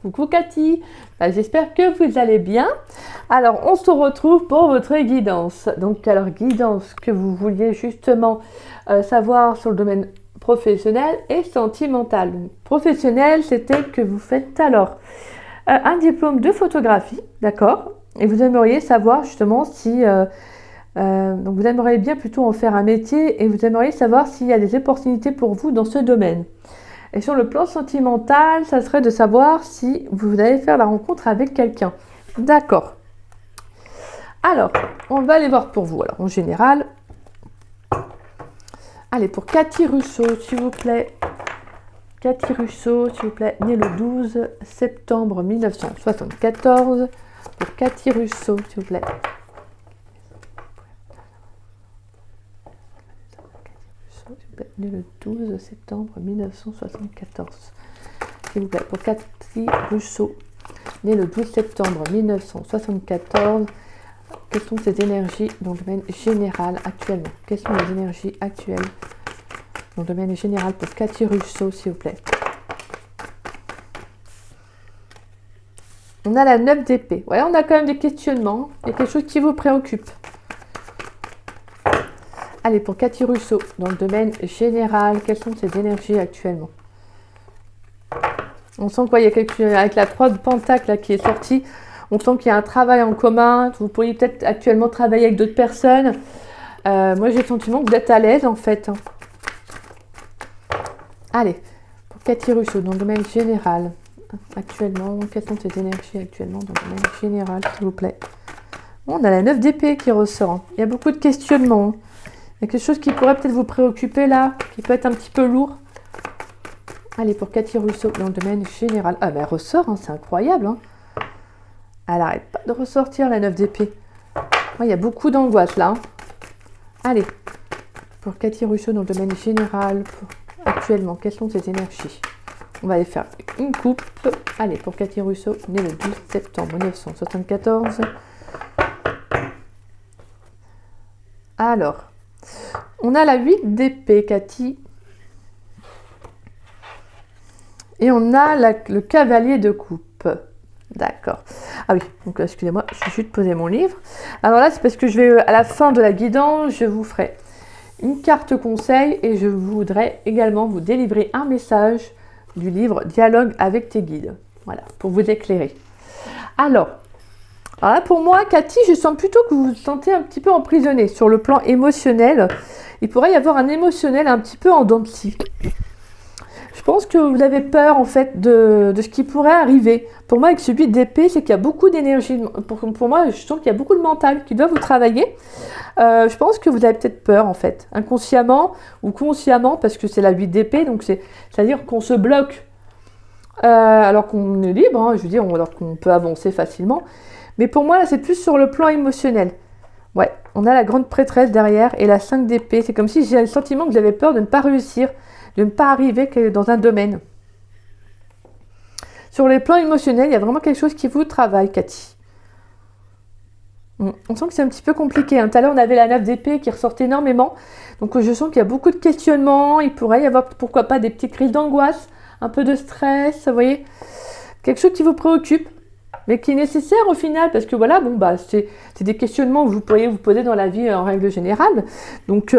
Coucou Cathy, j'espère que vous allez bien. Alors on se retrouve pour votre guidance. Donc alors guidance que vous vouliez justement savoir sur le domaine professionnel et sentimental. Donc, professionnel, c'était que vous faites alors un diplôme de photographie, d'accord? Et vous aimeriez savoir justement si donc vous aimeriez bien plutôt en faire un métier et vous aimeriez savoir s'il y a des opportunités pour vous dans ce domaine. Et sur le plan sentimental, ça serait de savoir si vous allez faire la rencontre avec quelqu'un. D'accord. Alors, on va aller voir pour vous. Alors, en général, allez, pour Cathy Russo, s'il vous plaît. Cathy Russo, s'il vous plaît, née le 12 septembre 1974. Pour Cathy Russo, s'il vous plaît. Né le 12 septembre 1974. S'il vous plaît, pour Cathy Russo, née le 12 septembre 1974, quelles sont ses énergies dans le domaine général actuellement? Quelles sont les énergies actuelles dans le domaine général pour Cathy Russo, s'il vous plaît? On a la 9 d'épée. Ouais, on a quand même des questionnements. Il y a quelque chose qui vous préoccupe. Allez, pour Cathy Russo, dans le domaine général, quelles sont ses énergies actuellement? On sent qu'il y a quelque chose avec la 3 de Pentacle là, qui est sortie. On sent qu'il y a un travail en commun. Vous pourriez peut-être actuellement travailler avec d'autres personnes. Moi, j'ai le sentiment que vous êtes à l'aise, en fait. Allez, pour Cathy Russo, dans le domaine général, actuellement, quelles sont ses énergies actuellement dans le domaine général, s'il vous plaît? On a la 9 d'épée qui ressort. Il y a beaucoup de questionnements. Il y a quelque chose qui pourrait peut-être vous préoccuper là, qui peut être un petit peu lourd. Allez, pour Cathy Russo, dans le domaine général. Ah, ben elle ressort, hein, c'est incroyable. Hein. Elle n'arrête pas de ressortir, la 9 d'épée. Il y a beaucoup d'angoisse là. Hein. Allez, pour Cathy Russo, dans le domaine général, actuellement, quelles sont ses énergies? On va aller faire une coupe. Allez, pour Cathy Russo, née le 12 septembre 1974. Alors, on a la 8 d'épée, Cathy. Et on a le cavalier de coupe. D'accord. Ah oui, donc excusez-moi, je vais juste poser mon livre. Alors là, c'est parce que je vais, à la fin de la guidance, je vous ferai une carte conseil et je voudrais également vous délivrer un message du livre Dialogue avec tes guides. Voilà, pour vous éclairer. Alors là, pour moi, Cathy, je sens plutôt que vous vous sentez un petit peu emprisonné sur le plan émotionnel. Il pourrait y avoir un émotionnel un petit peu en dents de scie. Je pense que vous avez peur, en fait, de ce qui pourrait arriver. Pour moi, avec celui d'épée, c'est qu'il y a beaucoup d'énergie. Pour moi, je sens qu'il y a beaucoup de mental qui doit vous travailler. Je pense que vous avez peut-être peur, en fait, inconsciemment ou consciemment, parce que c'est la 8 d'épée, donc c'est-à-dire qu'on se bloque alors qu'on est libre, hein, je veux dire, alors qu'on peut avancer facilement. Mais pour moi, là, c'est plus sur le plan émotionnel. Ouais, on a la grande prêtresse derrière et la 5 d'épée. C'est comme si j'ai le sentiment que j'avais peur de ne pas réussir, de ne pas arriver dans un domaine. Sur les plans émotionnels, il y a vraiment quelque chose qui vous travaille, Cathy. On sent que c'est un petit peu compliqué. Hein. Tout à l'heure, on avait la 9 d'épée qui ressortait énormément. Donc, je sens qu'il y a beaucoup de questionnements. Il pourrait y avoir, pourquoi pas, des petites crises d'angoisse, un peu de stress, vous voyez. Quelque chose qui vous préoccupe. Mais qui est nécessaire au final, parce que voilà, bon, bah, c'est des questionnements que vous pourriez vous poser dans la vie en règle générale. Donc,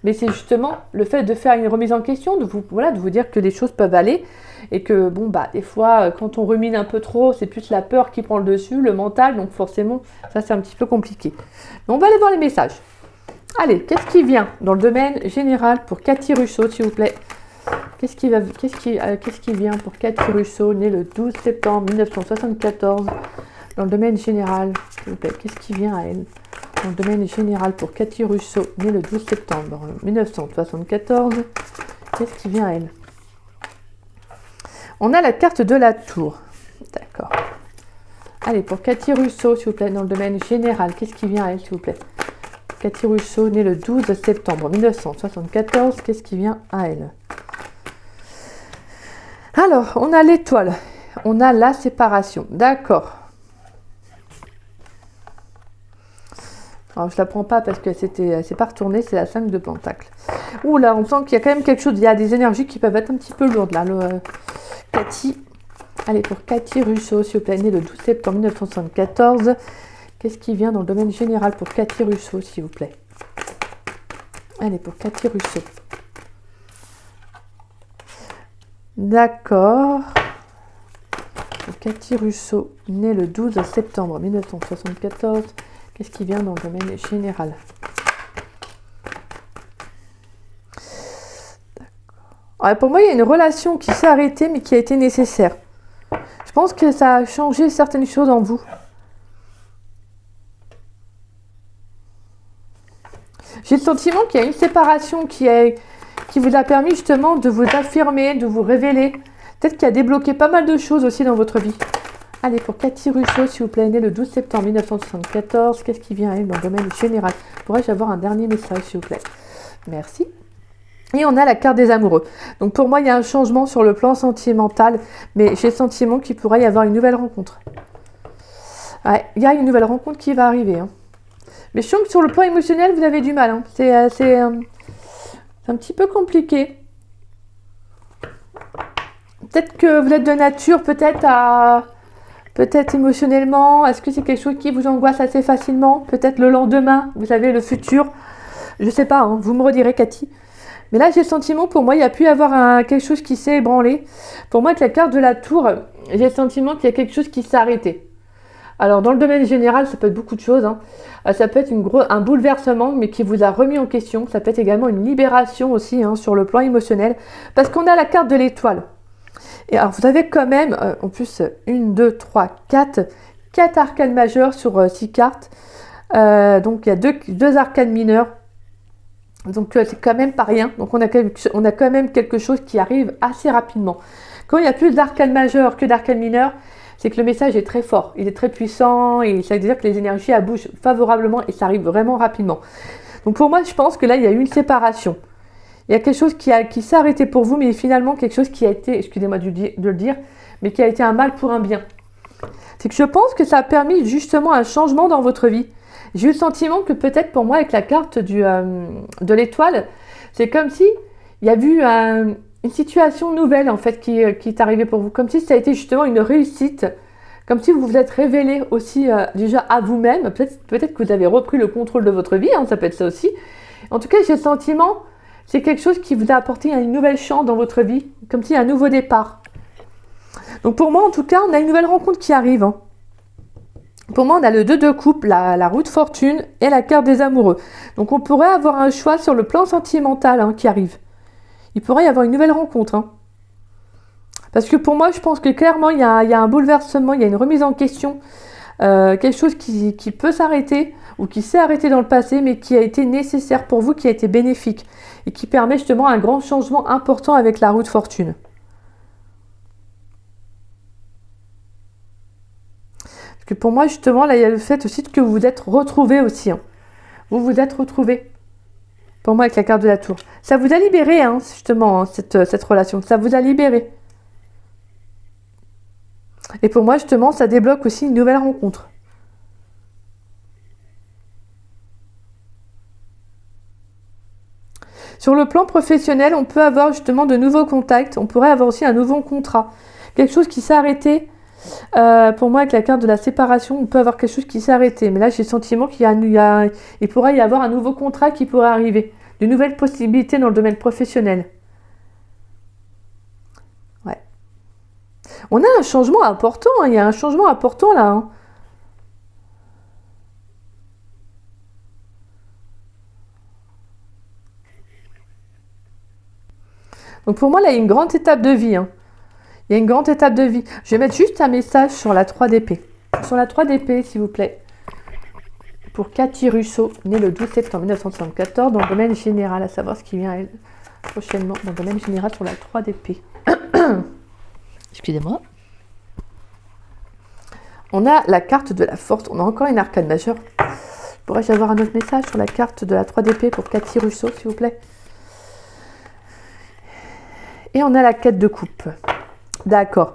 mais c'est justement le fait de faire une remise en question, de vous dire que les choses peuvent aller, et que bon, bah, des fois, quand on rumine un peu trop, c'est plus la peur qui prend le dessus, le mental, donc forcément, ça c'est un petit peu compliqué. Mais on va aller voir les messages. Allez, qu'est-ce qui vient dans le domaine général pour Cathy Russo, s'il vous plaît? Qu'est-ce qui vient pour Cathy Russo, née le 12 septembre 1974, dans le domaine général, s'il vous plaît? Qu'est-ce qui vient à elle dans le domaine général pour Cathy Russo, née le 12 septembre 1974? Qu'est-ce qui vient à elle? On a la carte de la tour. D'accord. Allez, pour Cathy Russo, s'il vous plaît, dans le domaine général, qu'est-ce qui vient à elle, s'il vous plaît? Cathy Russo, née le 12 septembre 1974, qu'est-ce qui vient à elle? Alors, on a l'étoile, on a la séparation, d'accord. Alors, je ne la prends pas parce qu'elle s'est pas retournée, c'est la 5 de Pentacle. Ouh là, on sent qu'il y a quand même quelque chose, il y a des énergies qui peuvent être un petit peu lourdes là. Cathy, Allez, pour Cathy Russo, s'il vous plaît, née le 12 septembre 1974. Qu'est-ce qui vient dans le domaine général pour Cathy Russo, s'il vous plaît? Allez, pour Cathy Russo. D'accord. Pour Cathy Russo, née le 12 septembre 1974. Qu'est-ce qui vient dans le domaine général? Ouais, pour moi, il y a une relation qui s'est arrêtée, mais qui a été nécessaire. Je pense que ça a changé certaines choses en vous. J'ai le sentiment qu'il y a une séparation qui vous a permis justement de vous affirmer, de vous révéler. Peut-être qu'il a débloqué pas mal de choses aussi dans votre vie. Allez, pour Cathy Russo, s'il vous plaît, née le 12 septembre 1974. Qu'est-ce qui vient, elle, dans le domaine général? Pourrais-je avoir un dernier message, s'il vous plaît? Merci. Et on a la carte des amoureux. Donc pour moi, il y a un changement sur le plan sentimental, mais j'ai le sentiment qu'il pourrait y avoir une nouvelle rencontre. Ouais, il y a une nouvelle rencontre qui va arriver. Hein. Mais je sens que sur le plan émotionnel, vous avez du mal. Hein. C'est un petit peu compliqué. Peut-être que vous êtes de nature, peut-être émotionnellement. Est-ce que c'est quelque chose qui vous angoisse assez facilement? Peut-être le lendemain, vous savez, le futur. Je ne sais pas, hein. Vous me redirez, Cathy. Mais là, j'ai le sentiment, pour moi, il y a pu y avoir quelque chose qui s'est ébranlé. Pour moi, avec la carte de la tour, j'ai le sentiment qu'il y a quelque chose qui s'est arrêté. Alors, dans le domaine général, ça peut être beaucoup de choses. Hein. Ça peut être un bouleversement, mais qui vous a remis en question. Ça peut être également une libération aussi, hein, sur le plan émotionnel. Parce qu'on a la carte de l'étoile. Et alors, vous avez quand même, en plus, 1, 2, 3, 4 arcanes majeures sur 6 cartes. Donc, il y a deux arcanes mineurs. Donc c'est quand même pas rien. Donc on a quand même quelque chose qui arrive assez rapidement. Quand il y a plus d'arcanes majeures que d'arcanes mineures, c'est que le message est très fort, il est très puissant et ça veut dire que les énergies bougent favorablement et ça arrive vraiment rapidement. Donc pour moi, je pense que là, il y a eu une séparation. Il y a quelque chose qui s'est arrêté pour vous, mais finalement quelque chose qui a été, excusez-moi de le dire, mais qui a été un mal pour un bien. C'est que je pense que ça a permis justement un changement dans votre vie. J'ai eu le sentiment que peut-être pour moi, avec la carte de l'étoile, c'est comme si il y a eu une situation nouvelle en fait qui est arrivée pour vous. Comme si ça a été justement une réussite. Comme si vous vous êtes révélé aussi déjà à vous-même. Peut-être que vous avez repris le contrôle de votre vie, hein, ça peut être ça aussi. En tout cas, j'ai le sentiment, c'est quelque chose qui vous a apporté une nouvelle chance dans votre vie. Comme s'il y a un nouveau départ. Donc pour moi, en tout cas, on a une nouvelle rencontre qui arrive. Hein. Pour moi, on a le 2 de coupe, la roue de fortune et la carte des amoureux. Donc, on pourrait avoir un choix sur le plan sentimental, hein, qui arrive. Il pourrait y avoir une nouvelle rencontre. Hein. Parce que pour moi, je pense que clairement, il y a un bouleversement, il y a une remise en question. Quelque chose qui peut s'arrêter ou qui s'est arrêté dans le passé, mais qui a été nécessaire pour vous, qui a été bénéfique. Et qui permet justement un grand changement important avec la roue de fortune. Que pour moi, justement, là, il y a le fait aussi que vous vous êtes retrouvés aussi. Hein. Vous vous êtes retrouvés. Pour moi, avec la carte de la tour. Ça vous a libéré, hein, justement, hein, cette relation. Ça vous a libéré. Et pour moi, justement, ça débloque aussi une nouvelle rencontre. Sur le plan professionnel, on peut avoir justement de nouveaux contacts. On pourrait avoir aussi un nouveau contrat. Quelque chose qui s'est arrêté. Pour moi, avec la carte de la séparation, on peut avoir quelque chose qui s'est arrêté. Mais là, j'ai le sentiment il pourrait y avoir un nouveau contrat qui pourrait arriver. De nouvelles possibilités dans le domaine professionnel. Ouais. On a un changement important. Hein, il y a un changement important là. Hein. Donc pour moi, là, il y a une grande étape de vie. Hein. Il y a une grande étape de vie. Je vais mettre juste un message sur la 3 d'épée. Sur la 3 d'épée, s'il vous plaît. Pour Cathy Russo, née le 12 septembre 1974, dans le domaine général. À savoir ce qui vient elle, prochainement dans le domaine général sur la 3 d'épée. Excusez-moi. On a la carte de la force. On a encore une arcane majeure. Pourrais-je avoir un autre message sur la carte de la 3 d'épée pour Cathy Russo, s'il vous plaît? Et on a la quête de coupe. D'accord.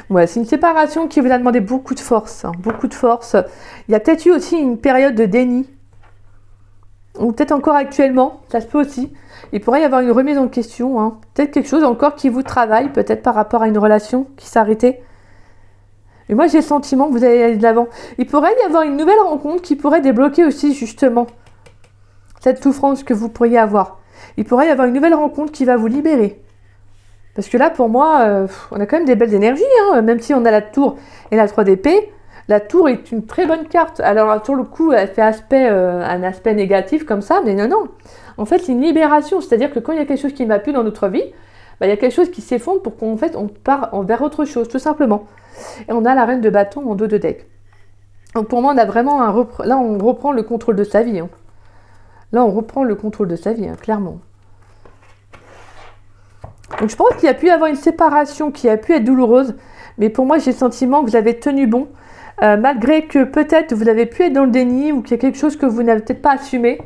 Ouais, c'est une séparation qui vous a demandé beaucoup de force. Hein, beaucoup de force. Il y a peut-être eu aussi une période de déni. ou peut-être encore actuellement, ça se peut aussi. Il pourrait y avoir une remise en question, hein. Peut-être quelque chose encore qui vous travaille, peut-être par rapport à une relation qui s'est arrêtée. Et moi, j'ai le sentiment que vous allez aller de l'avant. Il pourrait y avoir une nouvelle rencontre qui pourrait débloquer aussi, justement, cette souffrance que vous pourriez avoir. Il pourrait y avoir une nouvelle rencontre qui va vous libérer. Parce que là, pour moi, on a quand même des belles énergies, hein. Même si on a la tour et la 3 d'épée, la tour est une très bonne carte. Alors, sur le coup, elle fait un aspect négatif comme ça, mais non. En fait, c'est une libération. C'est-à-dire que quand il y a quelque chose qui ne va plus dans notre vie, il y a quelque chose qui s'effondre pour qu'on on part vers autre chose, tout simplement. Et on a la reine de bâton en dos de deck. Donc pour moi, on a vraiment là, on reprend le contrôle de sa vie. Hein. Là, on reprend le contrôle de sa vie, hein, clairement. Donc je pense qu'il y a pu y avoir une séparation qui a pu être douloureuse. Mais pour moi, j'ai le sentiment que vous avez tenu bon. Malgré que peut-être vous avez pu être dans le déni ou qu'il y a quelque chose que vous n'avez peut-être pas assumé.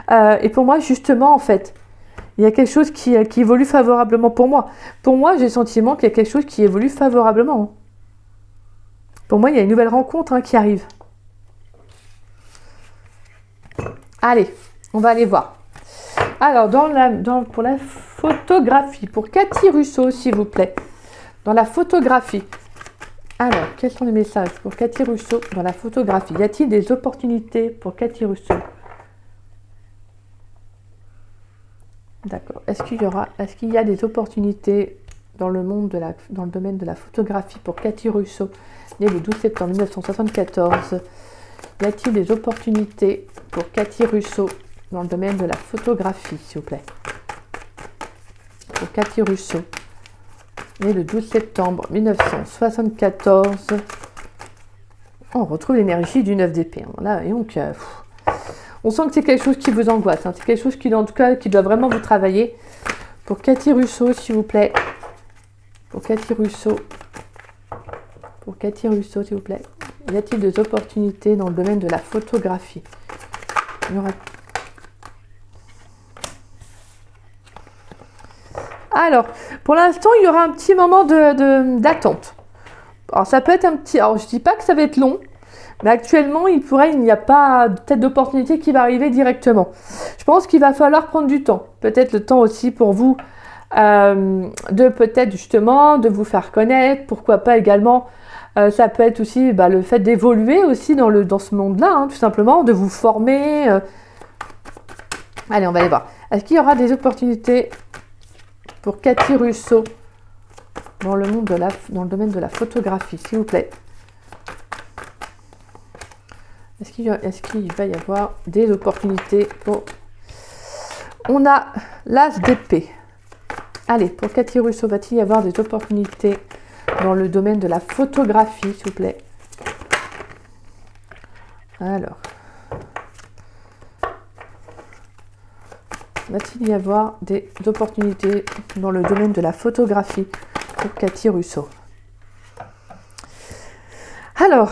Et pour moi, justement, en fait, il y a quelque chose qui évolue favorablement pour moi. Pour moi, j'ai le sentiment qu'il y a quelque chose qui évolue favorablement. Pour moi, il y a une nouvelle rencontre qui arrive. Allez, on va aller voir. Alors, pour la photographie, pour Cathy Russo, s'il vous plaît. Dans la photographie. Alors, quels sont les messages pour Cathy Russo dans la photographie? Y a-t-il des opportunités pour Cathy Russo? D'accord. Est-ce qu'il y a des opportunités dans le domaine de la photographie pour Cathy Russo, née le 12 septembre 1974? Y a-t-il des opportunités pour Cathy Russo dans le domaine de la photographie, s'il vous plaît? Pour Cathy Russo, née le 12 septembre 1974. On retrouve l'énergie du 9 d'épée. Là, et donc, on sent que c'est quelque chose qui vous angoisse. Hein. C'est quelque chose qui, en tout cas, qui doit vraiment vous travailler. Pour Cathy Russo, s'il vous plaît. Pour Cathy Russo. Pour Cathy Russo, s'il vous plaît. Y a-t-il des opportunités dans le domaine de la photographie? Alors, pour l'instant, il y aura un petit moment d'attente. Alors, ça peut être un petit... Alors, je ne dis pas que ça va être long, mais actuellement, il n'y a pas peut-être d'opportunité qui va arriver directement. Je pense qu'il va falloir prendre du temps. Peut-être le temps aussi pour vous de peut-être justement de vous faire connaître. Pourquoi pas également, ça peut être aussi le fait d'évoluer aussi dans ce monde-là, hein, tout simplement, de vous former. Allez, on va aller voir. Est-ce qu'il y aura des opportunités pour Cathy Russo dans le domaine de la photographie, s'il vous plaît? Est-ce qu'il va y avoir des opportunités pour... On a l'as d'épée. Allez, pour Cathy Russo, va-t-il y avoir des opportunités dans le domaine de la photographie, s'il vous plaît? Alors. Va-t-il y avoir des opportunités dans le domaine de la photographie pour Cathy Russo? Alors,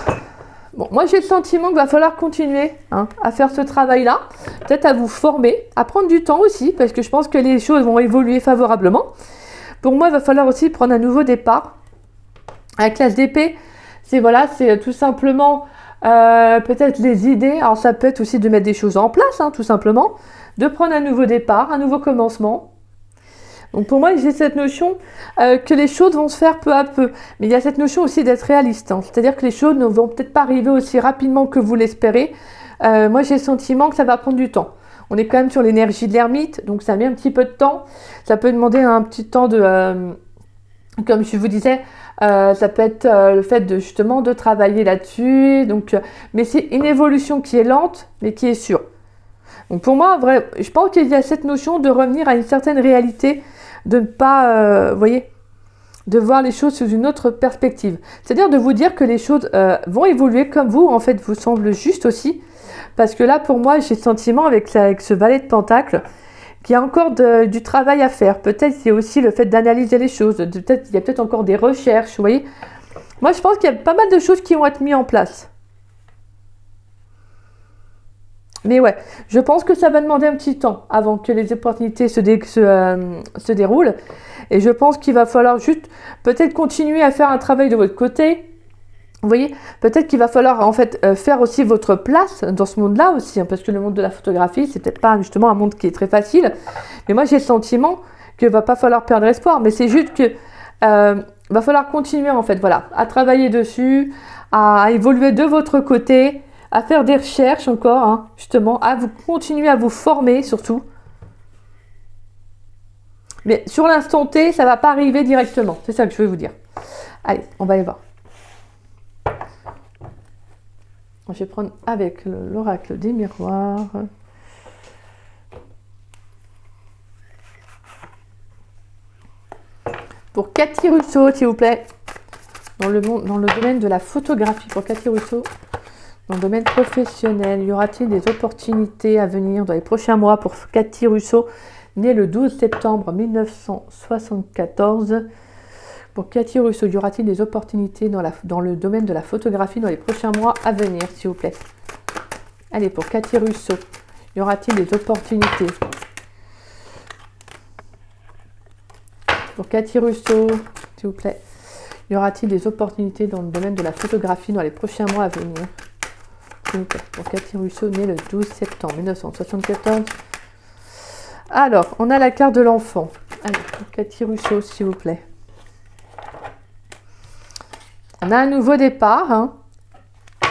bon, moi j'ai le sentiment qu'il va falloir continuer à faire ce travail-là, peut-être à vous former, à prendre du temps aussi, parce que je pense que les choses vont évoluer favorablement. Pour moi, il va falloir aussi prendre un nouveau départ. Avec l'as d'épée, c'est tout simplement peut-être les idées. Alors ça peut être aussi de mettre des choses en place, tout simplement. De prendre un nouveau départ, un nouveau commencement. Donc pour moi, j'ai cette notion que les choses vont se faire peu à peu. Mais il y a cette notion aussi d'être réaliste. C'est-à-dire que les choses ne vont peut-être pas arriver aussi rapidement que vous l'espérez. Moi, j'ai le sentiment que ça va prendre du temps. On est quand même sur l'énergie de l'ermite, donc ça met un petit peu de temps. Ça peut demander un petit temps comme je vous disais, ça peut être le fait de travailler là-dessus. Mais c'est une évolution qui est lente, mais qui est sûre. Donc pour moi, je pense qu'il y a cette notion de revenir à une certaine réalité, de ne pas, de voir les choses sous une autre perspective. C'est-à-dire de vous dire que les choses vont évoluer comme vous, en fait, vous semble juste aussi. Parce que là, pour moi, j'ai le sentiment avec ce valet de Pentacle qu'il y a encore du travail à faire. Peut-être c'est aussi le fait d'analyser les choses. Il y a peut-être encore des recherches, vous voyez. Moi, je pense qu'il y a pas mal de choses qui vont être mises en place. Mais ouais, je pense que ça va demander un petit temps avant que les opportunités se déroulent. Et je pense qu'il va falloir juste peut-être continuer à faire un travail de votre côté, Vous voyez, peut-être qu'il va falloir en fait faire aussi votre place dans ce monde-là aussi, hein, parce que le monde de la photographie, c'est peut-être pas justement un monde qui est très facile. Mais moi, j'ai le sentiment qu'il va pas falloir perdre espoir, mais c'est juste que va falloir continuer en fait, voilà, à travailler dessus, à évoluer de votre côté, à faire des recherches encore, hein, justement, à vous continuer à vous former surtout. Mais sur l'instant T, ça va pas arriver directement. C'est ça que je veux vous dire. Allez, on va aller voir. Je vais prendre avec l'oracle des miroirs. Pour Cathy Russo, s'il vous plaît. Dans le domaine de la photographie. Pour Cathy Russo. Dans le domaine professionnel, y aura-t-il des opportunités à venir dans les prochains mois pour Cathy Russo, née le 12 septembre 1974. Pour Cathy Russo, y aura-t-il des opportunités dans le domaine de la photographie dans les prochains mois à venir, s'il vous plaît? Allez, pour Cathy Russo, y aura-t-il des opportunités? Pour Cathy Russo, s'il vous plaît, y aura-t-il des opportunités dans le domaine de la photographie dans les prochains mois à venir? S'il vous plaît, pour Cathy Russo, née le 12 septembre 1974. Alors, on a la carte de l'enfant. Allez, pour Cathy Russo, s'il vous plaît. On a un nouveau départ. Hein.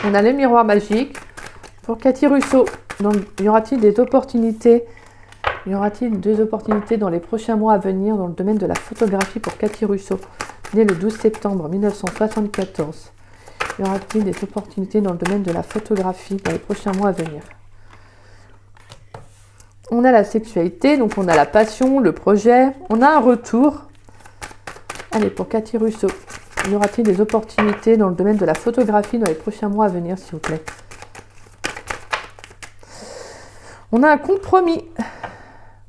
On a le miroir magique. Pour Cathy Russo, y aura-t-il des opportunités? Y aura-t-il des opportunités dans les prochains mois à venir dans le domaine de la photographie pour Cathy Russo, née le 12 septembre 1974? Y aura-t-il des opportunités dans le domaine de la photographie dans les prochains mois à venir? On a la sexualité, donc on a la passion, le projet. On a un retour. Allez, pour Cathy Russo, y aura-t-il des opportunités dans le domaine de la photographie dans les prochains mois à venir, s'il vous plaît? On a un compromis.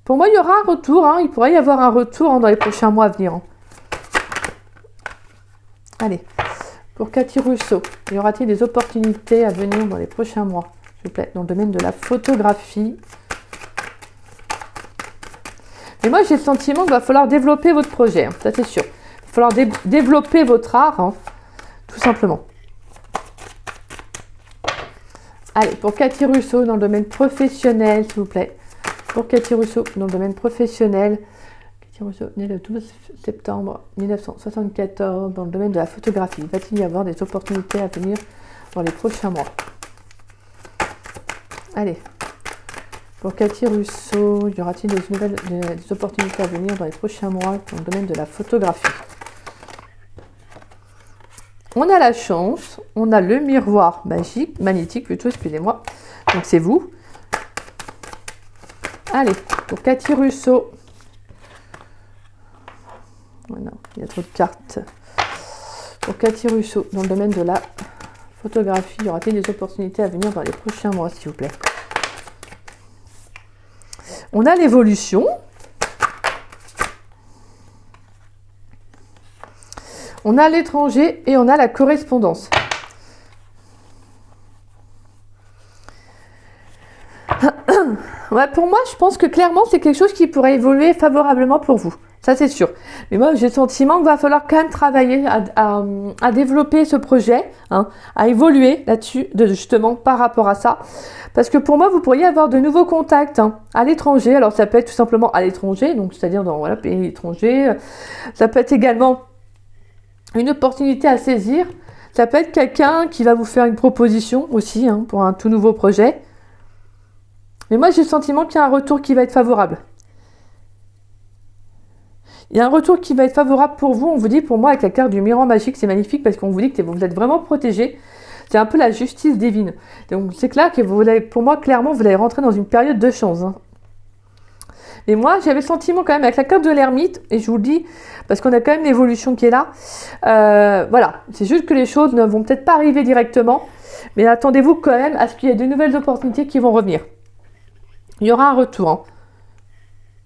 Pour moi, il y aura un retour. Hein. Il pourrait y avoir un retour dans les prochains mois à venir. Hein. Allez, pour Cathy Russo, y aura-t-il des opportunités à venir dans les prochains mois, s'il vous plaît, dans le domaine de la photographie? Et moi, j'ai le sentiment qu'il va falloir développer votre projet. Hein. Ça, c'est sûr. Il va falloir développer votre art, hein, tout simplement. Allez, pour Cathy Russo, dans le domaine professionnel, s'il vous plaît. Pour Cathy Russo, dans le domaine professionnel. Cathy Russo, née le 12 septembre 1974, dans le domaine de la photographie. Va-t-il y avoir des opportunités à venir dans les prochains mois? Allez. Pour Cathy Russo, y aura-t-il des opportunités à venir dans les prochains mois dans le domaine de la photographie? On a la chance, on a le miroir magique, magnétique plutôt, excusez-moi. Donc c'est vous. Allez, pour Cathy Russo. Oh non, il y a trop de cartes. Pour Cathy Russo, dans le domaine de la photographie, y aura-t-il des opportunités à venir dans les prochains mois, s'il vous plaît? On a l'évolution. On a l'étranger et on a la correspondance. Ouais, pour moi, je pense que clairement, c'est quelque chose qui pourrait évoluer favorablement pour vous. Ça, c'est sûr. Mais moi, j'ai le sentiment qu'il va falloir quand même travailler à développer ce projet, hein, à évoluer là-dessus, justement, par rapport à ça. Parce que pour moi, vous pourriez avoir de nouveaux contacts hein, à l'étranger. Alors, ça peut être tout simplement à l'étranger, donc c'est-à-dire dans le pays étranger. Ça peut être également une opportunité à saisir. Ça peut être quelqu'un qui va vous faire une proposition aussi hein, pour un tout nouveau projet. Mais moi, j'ai le sentiment qu'il y a un retour qui va être favorable. Il y a un retour qui va être favorable pour vous. On vous dit, pour moi, avec la carte du miroir magique, c'est magnifique parce qu'on vous dit que vous êtes vraiment protégé. C'est un peu la justice divine. Donc, c'est clair que pour moi, clairement, vous allez rentrer dans une période de chance. Hein. Mais moi, j'avais le sentiment quand même avec la carte de l'ermite, et je vous le dis, parce qu'on a quand même l'évolution qui est là. Voilà, c'est juste que les choses ne vont peut-être pas arriver directement, mais attendez-vous quand même à ce qu'il y ait de nouvelles opportunités qui vont revenir. Il y aura un retour. Hein.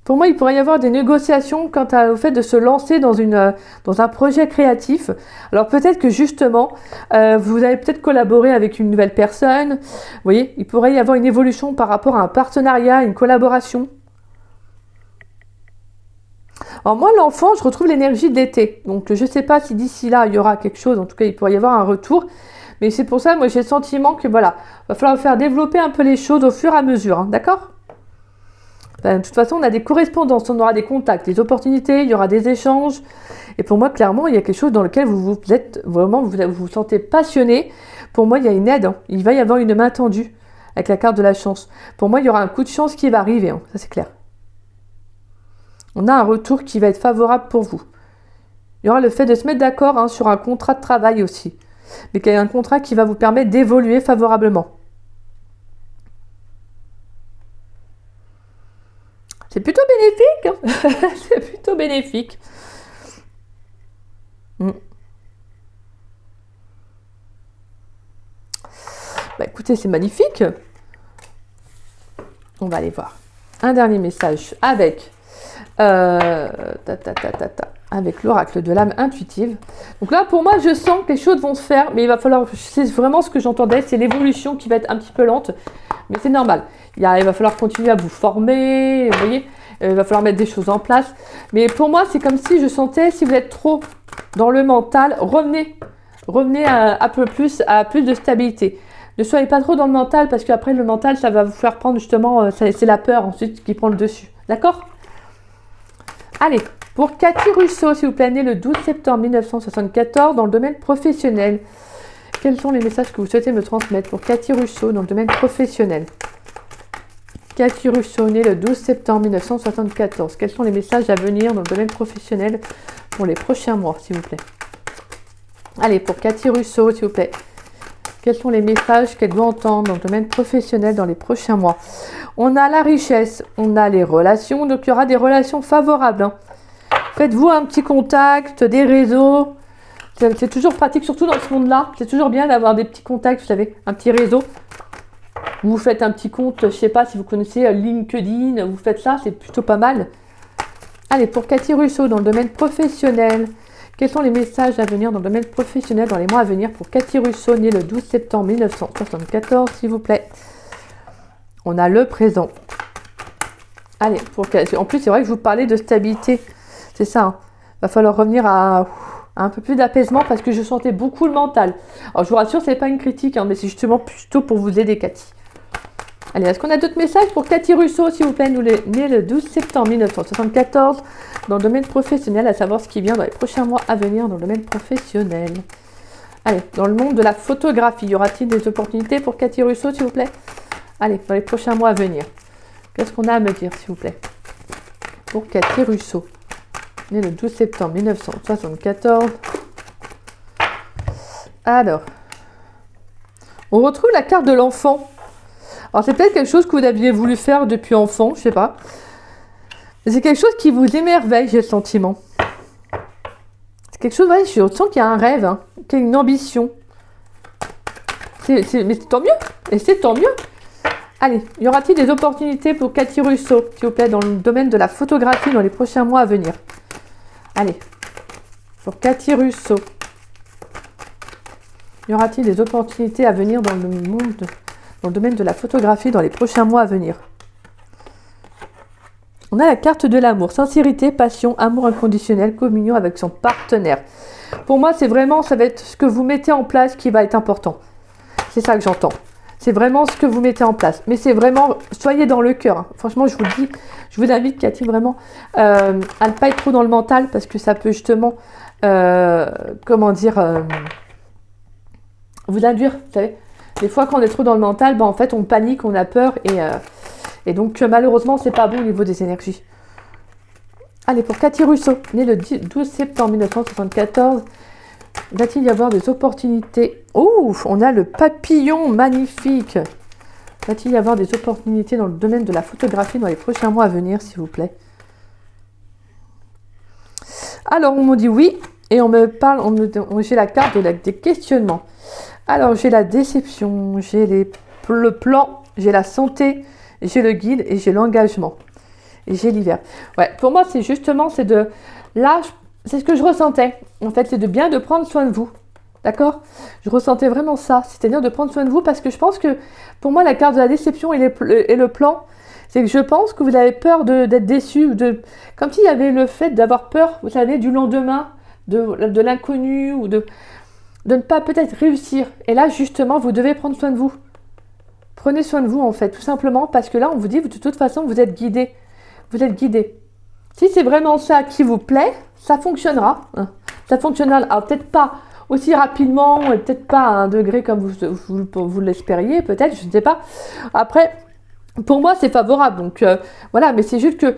Pour moi, il pourrait y avoir des négociations quant au fait de se lancer dans un projet créatif. Alors peut-être que justement, vous allez peut-être collaborer avec une nouvelle personne. Vous voyez, il pourrait y avoir une évolution par rapport à un partenariat, une collaboration. Alors moi, l'enfant, je retrouve l'énergie de l'été. Donc je ne sais pas si d'ici là, il y aura quelque chose. En tout cas, il pourrait y avoir un retour. Mais c'est pour ça, moi, j'ai le sentiment que voilà, va falloir faire développer un peu les choses au fur et à mesure. Hein, d'accord? De toute façon, on a des correspondances, on aura des contacts, des opportunités, il y aura des échanges. Et pour moi, clairement, il y a quelque chose dans lequel vous êtes vraiment, vous sentez passionné. Pour moi, il y a une aide. Hein. Il va y avoir une main tendue avec la carte de la chance. Pour moi, il y aura un coup de chance qui va arriver. Hein. Ça, c'est clair. On a un retour qui va être favorable pour vous. Il y aura le fait de se mettre d'accord hein, sur un contrat de travail aussi. Mais qu'il y a un contrat qui va vous permettre d'évoluer favorablement. C'est plutôt bénéfique. Hein. C'est plutôt bénéfique. Bah écoutez, c'est magnifique. On va aller voir. Un dernier message avec avec l'oracle de l'âme intuitive. Donc là, pour moi, je sens que les choses vont se faire, mais il va falloir, c'est vraiment ce que j'entendais, c'est l'évolution qui va être un petit peu lente, mais c'est normal. Il va falloir continuer à vous former, vous voyez, il va falloir mettre des choses en place. Mais pour moi, c'est comme si je sentais, si vous êtes trop dans le mental, revenez à peu plus, à plus de stabilité. Ne soyez pas trop dans le mental, parce qu'après, le mental, ça va vous faire prendre justement, c'est la peur ensuite qui prend le dessus. D'accord ? Allez, pour Cathy Russo, s'il vous plaît, née le 12 septembre 1974 dans le domaine professionnel. Quels sont les messages que vous souhaitez me transmettre pour Cathy Russo dans le domaine professionnel? Cathy Russo, née le 12 septembre 1974. Quels sont les messages à venir dans le domaine professionnel pour les prochains mois, s'il vous plaît? Allez, pour Cathy Russo, s'il vous plaît. Quels sont les messages qu'elle doit entendre dans le domaine professionnel dans les prochains mois? On a la richesse, on a les relations, donc il y aura des relations favorables. Hein. Faites-vous un petit contact, des réseaux. C'est toujours pratique, surtout dans ce monde-là. C'est toujours bien d'avoir des petits contacts, vous savez, un petit réseau. Vous faites un petit compte, je ne sais pas si vous connaissez LinkedIn, vous faites ça, c'est plutôt pas mal. Allez, pour Cathy Russo, dans le domaine professionnel, quels sont les messages à venir dans le domaine professionnel dans les mois à venir pour Cathy Russo, née le 12 septembre 1974, s'il vous plaît? On a le présent. Allez, en plus, c'est vrai que je vous parlais de stabilité. C'est ça. Hein. Va falloir revenir à un peu plus d'apaisement parce que je sentais beaucoup le mental. Alors, je vous rassure, ce n'est pas une critique, hein, mais c'est justement plutôt pour vous aider, Cathy. Allez, est-ce qu'on a d'autres messages pour Cathy Russo, s'il vous plaît, née le 12 septembre 1974 dans le domaine professionnel, à savoir ce qui vient dans les prochains mois à venir dans le domaine professionnel. Allez, dans le monde de la photographie, y aura-t-il des opportunités pour Cathy Russo, s'il vous plaît? Allez, dans les prochains mois à venir. Qu'est-ce qu'on a à me dire, s'il vous plaît? Pour Cathy Russo, née le 12 septembre 1974. Alors, on retrouve la carte de l'enfant. Alors, c'est peut-être quelque chose que vous aviez voulu faire depuis enfant, je sais pas. Mais c'est quelque chose qui vous émerveille, j'ai le sentiment. C'est quelque chose, ouais, je sens qu'il y a un rêve, hein, qu'il y a une ambition. Mais c'est tant mieux, et c'est tant mieux. Allez, y aura-t-il des opportunités pour Cathy Russo, s'il vous plaît, dans le domaine de la photographie dans les prochains mois à venir? Allez, pour Cathy Russo, y aura-t-il des opportunités à venir dans le monde, dans le domaine de la photographie dans les prochains mois à venir? On a la carte de l'amour, sincérité, passion, amour inconditionnel, communion avec son partenaire. Pour moi, c'est vraiment, ça va être ce que vous mettez en place qui va être important. C'est ça que j'entends. C'est vraiment ce que vous mettez en place. Mais c'est vraiment, soyez dans le cœur. Hein. Franchement, je vous le dis, je vous invite, Cathy, vraiment, à ne pas être trop dans le mental parce que ça peut justement, vous induire, vous savez. Des fois, quand on est trop dans le mental, en fait, on panique, on a peur et donc, malheureusement, c'est pas bon au niveau des énergies. Allez, pour Cathy Russo, née le 12 septembre 1974, va-t-il y avoir des opportunités? Oh, on a le papillon magnifique. Va-t-il y avoir des opportunités dans le domaine de la photographie dans les prochains mois à venir, s'il vous plaît? Alors, on me dit oui, et on me parle, j'ai la carte des questionnements. Alors, j'ai la déception, j'ai le plan, j'ai la santé, j'ai le guide et j'ai l'engagement. Et j'ai l'hiver. Ouais, pour moi, c'est justement, c'est ce que je ressentais. En fait, c'est de prendre soin de vous. D'accord? Je ressentais vraiment ça. C'est-à-dire de prendre soin de vous parce que je pense que, pour moi, la carte de la déception et le plan, C'est que je pense que vous avez peur d'être déçu, comme s'il y avait le fait d'avoir peur, vous savez, du lendemain, de l'inconnu, ou de ne pas peut-être réussir. Et là, justement, vous devez prendre soin de vous. Prenez soin de vous, en fait, tout simplement, parce que là, on vous dit, de toute façon, vous êtes guidé. Vous êtes guidé. Si c'est vraiment ça qui vous plaît, ça fonctionnera. Hein. Ça fonctionnera. Alors, peut-être pas aussi rapidement, et peut-être pas à un degré comme vous l'espériez, peut-être, je ne sais pas. Après, pour moi, c'est favorable. Donc, voilà, mais c'est juste que,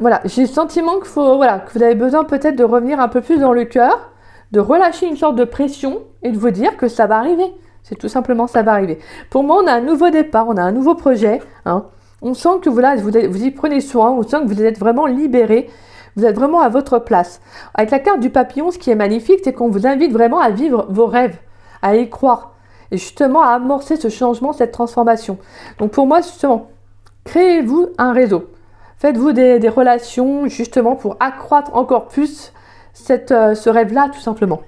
voilà, j'ai le sentiment que vous avez besoin peut-être de revenir un peu plus dans le cœur, de relâcher une sorte de pression et de vous dire que ça va arriver. C'est tout simplement, ça va arriver. Pour moi, on a un nouveau départ, on a un nouveau projet. Hein. On sent que vous y prenez soin, on sent que vous êtes vraiment libéré, vous êtes vraiment à votre place. Avec la carte du papillon, ce qui est magnifique, c'est qu'on vous invite vraiment à vivre vos rêves, à y croire, et justement à amorcer ce changement, cette transformation. Donc pour moi, justement, créez-vous un réseau. Faites-vous des relations, justement, pour accroître encore plus ce rêve-là, tout simplement.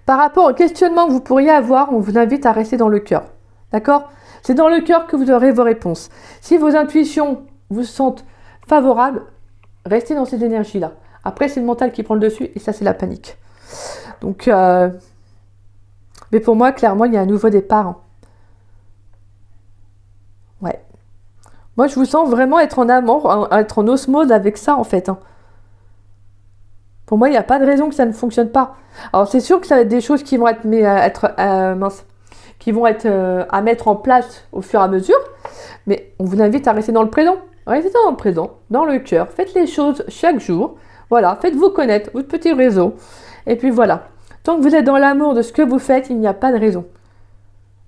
Par rapport au questionnement que vous pourriez avoir, on vous invite à rester dans le cœur. D'accord ? C'est dans le cœur que vous aurez vos réponses. Si vos intuitions vous sentent favorables, restez dans ces énergies-là. Après, c'est le mental qui prend le dessus et ça, c'est la panique. Donc, mais pour moi, clairement, il y a un nouveau départ. Hein. Ouais. Moi, je vous sens vraiment être en amour, être en osmose avec ça, en fait. Hein. Pour moi, il n'y a pas de raison que ça ne fonctionne pas. Alors, c'est sûr que ça va être des choses qui vont être à mettre en place au fur et à mesure, mais on vous invite à rester dans le présent. Restez dans le présent, dans le cœur. Faites les choses chaque jour. Voilà, faites-vous connaître, votre petit réseau. Et puis voilà. Tant que vous êtes dans l'amour de ce que vous faites, il n'y a pas de raison.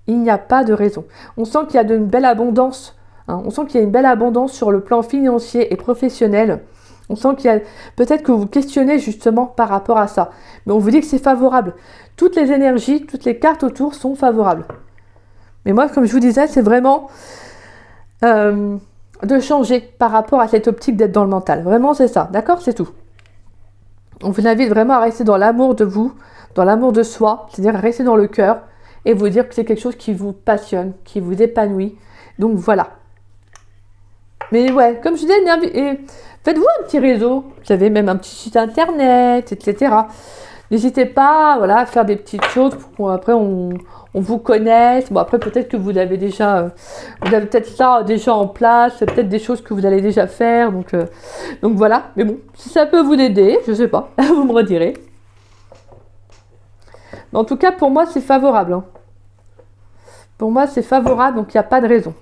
Il n'y a pas de raison. On sent qu'il y a une belle abondance. Hein. On sent qu'il y a une belle abondance sur le plan financier et professionnel. On sent qu'il y a peut-être que vous questionnez justement par rapport à ça. Mais on vous dit que c'est favorable. Toutes les énergies, toutes les cartes autour sont favorables. Mais moi, comme je vous disais, c'est vraiment de changer par rapport à cette optique d'être dans le mental. Vraiment, c'est ça. D'accord ? C'est tout. On vous invite vraiment à rester dans l'amour de vous, dans l'amour de soi, c'est-à-dire rester dans le cœur et vous dire que c'est quelque chose qui vous passionne, qui vous épanouit. Donc voilà. Mais ouais, comme je disais, faites-vous un petit réseau, vous avez même un petit site internet, etc. N'hésitez pas à faire des petites choses pour qu'après on vous connaisse. Bon, après, peut-être que vous avez peut-être ça déjà en place, c'est peut-être des choses que vous allez déjà faire. Donc voilà. Mais bon, si ça peut vous aider, je sais pas, vous me redirez. Mais en tout cas, pour moi, c'est favorable. Hein. Pour moi, c'est favorable, donc il n'y a pas de raison.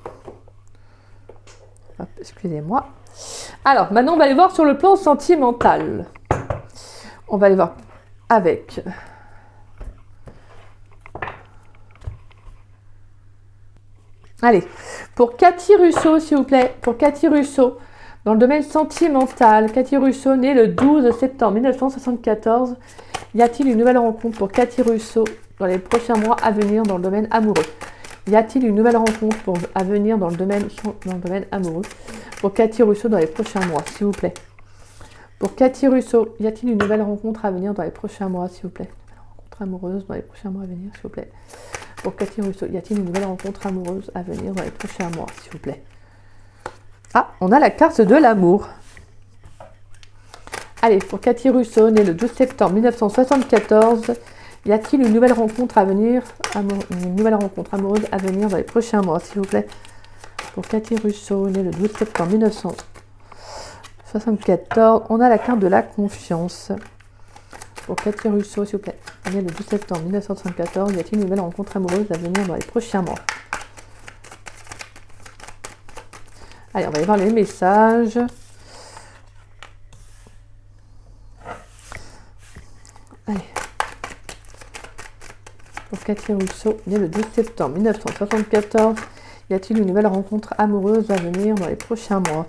Hop, excusez-moi. Alors, maintenant, on va aller voir sur le plan sentimental. On va aller voir avec... Allez, pour Cathy Russo, s'il vous plaît. Pour Cathy Russo, dans le domaine sentimental. Cathy Russo, née le 12 septembre 1974. Y a-t-il une nouvelle rencontre pour Cathy Russo dans les prochains mois à venir dans le domaine amoureux? Y a-t-il une nouvelle rencontre à venir dans le domaine amoureux pour Cathy Russo dans les prochains mois, s'il vous plaît? Pour Cathy Russo, y a-t-il une nouvelle rencontre à venir dans les prochains mois, s'il vous plaît? Une nouvelle rencontre amoureuse dans les prochains mois à venir, s'il vous plaît. Pour Cathy Russo, y a-t-il une nouvelle rencontre amoureuse à venir dans les prochains mois, s'il vous plaît? Ah, on a la carte de l'amour. Allez, pour Cathy Russo, née le 12 septembre 1974, y a-t-il une nouvelle rencontre à venir, une nouvelle rencontre amoureuse à venir dans les prochains mois, s'il vous plaît? Pour Cathy Russo, née le 12 septembre 1974, on a la carte de la confiance. Pour Cathy Russo, s'il vous plaît, née le 12 septembre 1974, y a-t-il une nouvelle rencontre amoureuse à venir dans les prochains mois? Allez, on va aller voir les messages. Allez. Pour Cathy Russo, née le 12 septembre 1974, y a-t-il une nouvelle rencontre amoureuse à venir dans les prochains mois?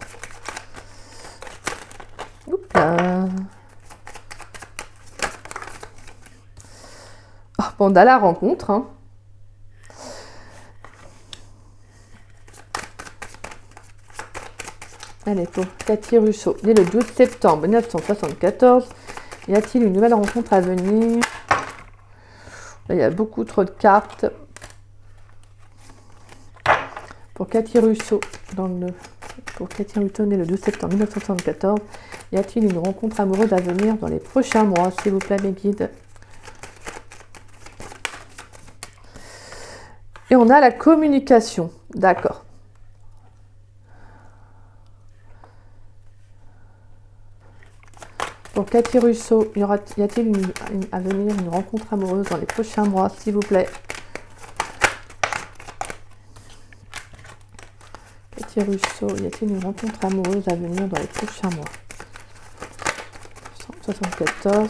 Oups là. Oh, bon, on a la rencontre. Hein. Allez, pour Cathy Russo, née le 12 septembre 1974, y a-t-il une nouvelle rencontre à venir? Là, il y a beaucoup trop de cartes. Pour Cathy Russo, née le 12 septembre 1974, y a-t-il une rencontre amoureuse à venir dans les prochains mois, s'il vous plaît, mes guides? Et on a la communication. D'accord. Pour Cathy Russo, y a-t-il à venir une rencontre amoureuse dans les prochains mois, s'il vous plaît? Cathy Russo, y a-t-il une rencontre amoureuse à venir dans les prochains mois? 174.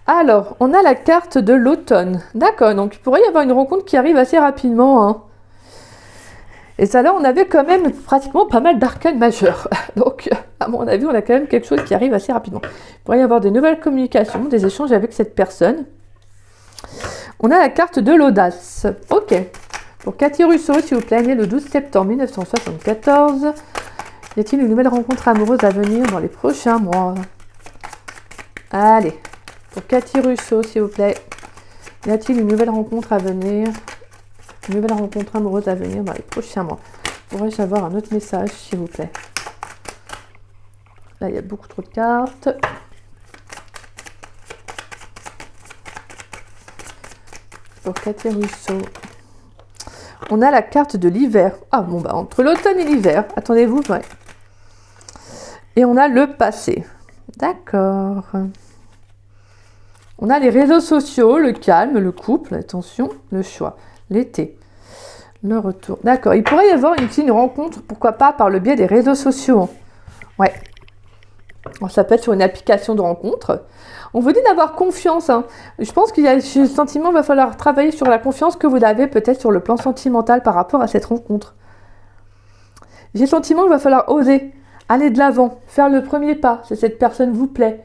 Alors, on a la carte de l'automne. D'accord, donc il pourrait y avoir une rencontre qui arrive assez rapidement, hein. Et ça là, on avait quand même pratiquement pas mal d'arcanes majeures. Donc, à mon avis, on a quand même quelque chose qui arrive assez rapidement. Il pourrait y avoir des nouvelles communications, des échanges avec cette personne. On a la carte de l'audace. Ok. Pour Cathy Russo, s'il vous plaît, née le 12 septembre 1974, y a-t-il une nouvelle rencontre amoureuse à venir dans les prochains mois? Allez. Pour Cathy Russo, s'il vous plaît, y a-t-il une nouvelle rencontre à venir? Une nouvelle rencontre amoureuse à venir dans les prochains mois. Pourrais-je avoir un autre message, s'il vous plaît? Là, il y a beaucoup trop de cartes. Pour Cathy Russo. On a la carte de l'hiver. Ah bon, bah entre l'automne et l'hiver. Attendez-vous, ouais. Et on a le passé. D'accord. On a les réseaux sociaux, le calme, le couple, attention, le choix. L'été, le retour. D'accord, il pourrait y avoir une rencontre, pourquoi pas, par le biais des réseaux sociaux. Ouais. Alors, ça peut être sur une application de rencontre. On vous dit d'avoir confiance, hein. Je pense qu'il y a le sentiment qu'il va falloir travailler sur la confiance que vous avez peut-être sur le plan sentimental par rapport à cette rencontre. J'ai le sentiment qu'il va falloir oser, aller de l'avant, faire le premier pas, si cette personne vous plaît.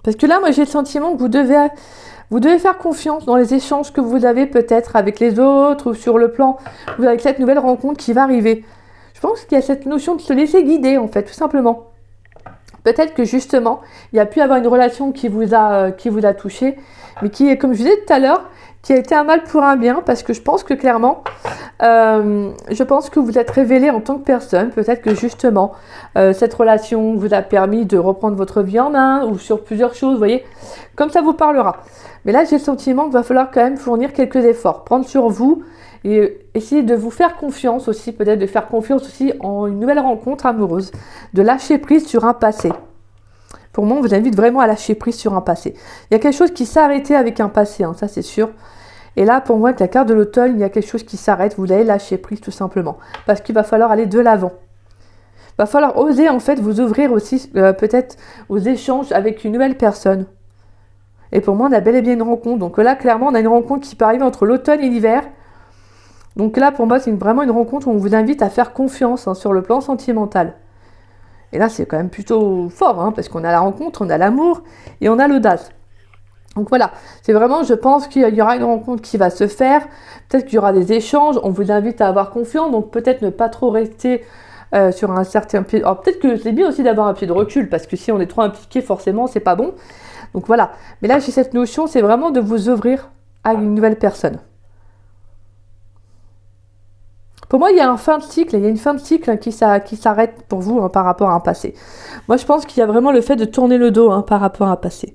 Parce que là, moi, j'ai le sentiment que vous devez faire confiance dans les échanges que vous avez peut-être avec les autres ou sur le plan, avec cette nouvelle rencontre qui va arriver. Je pense qu'il y a cette notion de se laisser guider, en fait, tout simplement. Peut-être que justement, il y a pu avoir une relation qui vous a touché, mais qui est, comme je disais tout à l'heure, qui a été un mal pour un bien, parce que je pense que clairement, je pense que vous êtes révélé en tant que personne. Peut-être que justement, cette relation vous a permis de reprendre votre vie en main, ou sur plusieurs choses, vous voyez, comme ça vous parlera. Mais là, j'ai le sentiment qu'il va falloir quand même fournir quelques efforts, prendre sur vous, et essayer de vous faire confiance aussi, peut-être de faire confiance aussi en une nouvelle rencontre amoureuse, de lâcher prise sur un passé. Pour moi, on vous invite vraiment à lâcher prise sur un passé. Il y a quelque chose qui s'est arrêté avec un passé, hein, ça c'est sûr. Et là, pour moi, avec la carte de l'automne, il y a quelque chose qui s'arrête, vous allez lâcher prise tout simplement. Parce qu'il va falloir aller de l'avant. Il va falloir oser en fait vous ouvrir aussi peut-être aux échanges avec une nouvelle personne. Et pour moi, on a bel et bien une rencontre. Donc là, clairement, on a une rencontre qui peut arriver entre l'automne et l'hiver. Donc là, pour moi, c'est vraiment une rencontre où on vous invite à faire confiance, hein, sur le plan sentimental. Et là, c'est quand même plutôt fort, hein, parce qu'on a la rencontre, on a l'amour et on a l'audace. Donc voilà, c'est vraiment, je pense qu'il y aura une rencontre qui va se faire. Peut-être qu'il y aura des échanges, on vous invite à avoir confiance, donc peut-être ne pas trop rester sur un certain pied. Alors peut-être que c'est bien aussi d'avoir un pied de recul, parce que si on est trop impliqué, forcément, c'est pas bon. Donc voilà, mais là, j'ai cette notion, c'est vraiment de vous ouvrir à une nouvelle personne. Pour moi, il y a une fin de cycle, hein, qui s'arrête pour vous, hein, par rapport à un passé. Moi, je pense qu'il y a vraiment le fait de tourner le dos, hein, par rapport à un passé.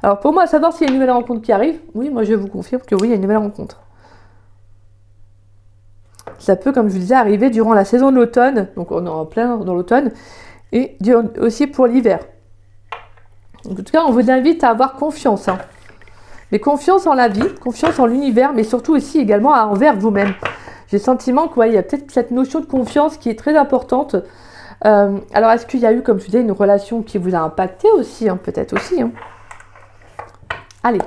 Alors pour moi, à savoir s'il y a une nouvelle rencontre qui arrive, oui, moi je vous confirme que oui, il y a une nouvelle rencontre. Ça peut, comme je vous disais, arriver durant la saison de l'automne, donc on est en plein dans l'automne, et aussi pour l'hiver. En tout cas, on vous invite à avoir confiance, hein. Mais confiance en la vie, confiance en l'univers, mais surtout aussi également envers vous-même. J'ai le sentiment qu'il y a peut-être cette notion de confiance qui est très importante. Alors, est-ce qu'il y a eu, comme je disais, une relation qui vous a impacté aussi, hein, peut-être aussi, hein. Allez,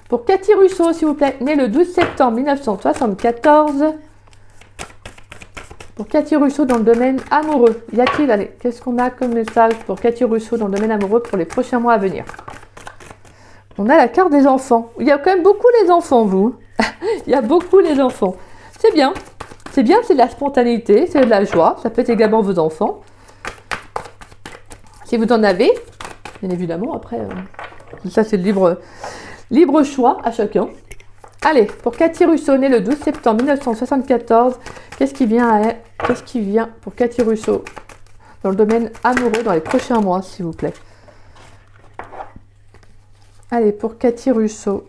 pour Cathy Russo, s'il vous plaît, née le 12 septembre 1974. Pour Cathy Russo dans le domaine amoureux, y a-t-il, allez, qu'est-ce qu'on a comme message pour Cathy Russo dans le domaine amoureux pour les prochains mois à venir? On a la carte des enfants. Il y a quand même beaucoup les enfants, vous. Il y a beaucoup les enfants. C'est bien. C'est bien, c'est de la spontanéité, c'est de la joie. Ça peut être également vos enfants. Si vous en avez. bien évidemment. Après, ça c'est libre choix à chacun. Allez, pour Cathy Russo, née le 12 septembre 1974, qu'est-ce qui vient pour Cathy Russo dans le domaine amoureux dans les prochains mois, s'il vous plaît? Allez, pour Cathy Russo,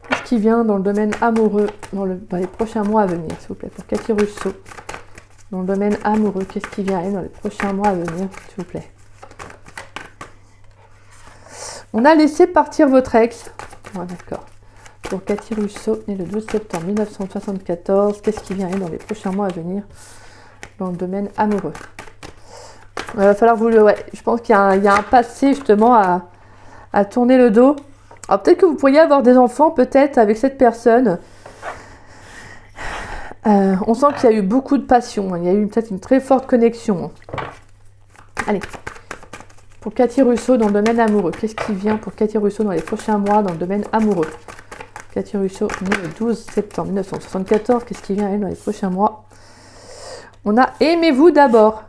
qu'est-ce qui vient dans le domaine amoureux dans les prochains mois à venir, s'il vous plaît? Pour Cathy Russo, dans le domaine amoureux, qu'est-ce qui vient dans les prochains mois à venir, s'il vous plaît? On a laissé partir votre ex. Ah, d'accord. Pour Cathy Russo, née le 12 septembre 1974, qu'est-ce qui vient dans les prochains mois à venir dans le domaine amoureux? Il va falloir vous le... Ouais, je pense qu'il y a un passé justement à tourner le dos. Alors peut-être que vous pourriez avoir des enfants peut-être avec cette personne. On sent qu'il y a eu beaucoup de passion. Il y a eu peut-être une très forte connexion. Allez. Pour Cathy Russo dans le domaine amoureux, qu'est-ce qui vient pour Cathy Russo dans les prochains mois dans le domaine amoureux? Cathy Russo, née le 12 septembre 1974, qu'est-ce qui vient dans les prochains mois? On a aimez-vous d'abord.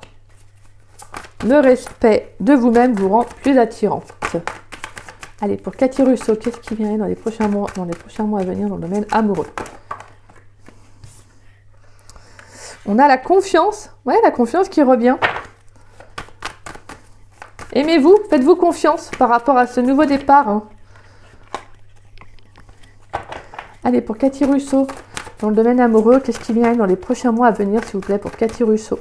Le respect de vous-même vous rend plus attirante. Allez, pour Cathy Russo, qu'est-ce qui vient dans les prochains mois à venir dans le domaine amoureux? On a la confiance. Ouais, la confiance qui revient. Aimez-vous, faites-vous confiance par rapport à ce nouveau départ. Hein. Allez, pour Cathy Russo, dans le domaine amoureux, qu'est-ce qui vient dans les prochains mois à venir, s'il vous plaît, pour Cathy Russo?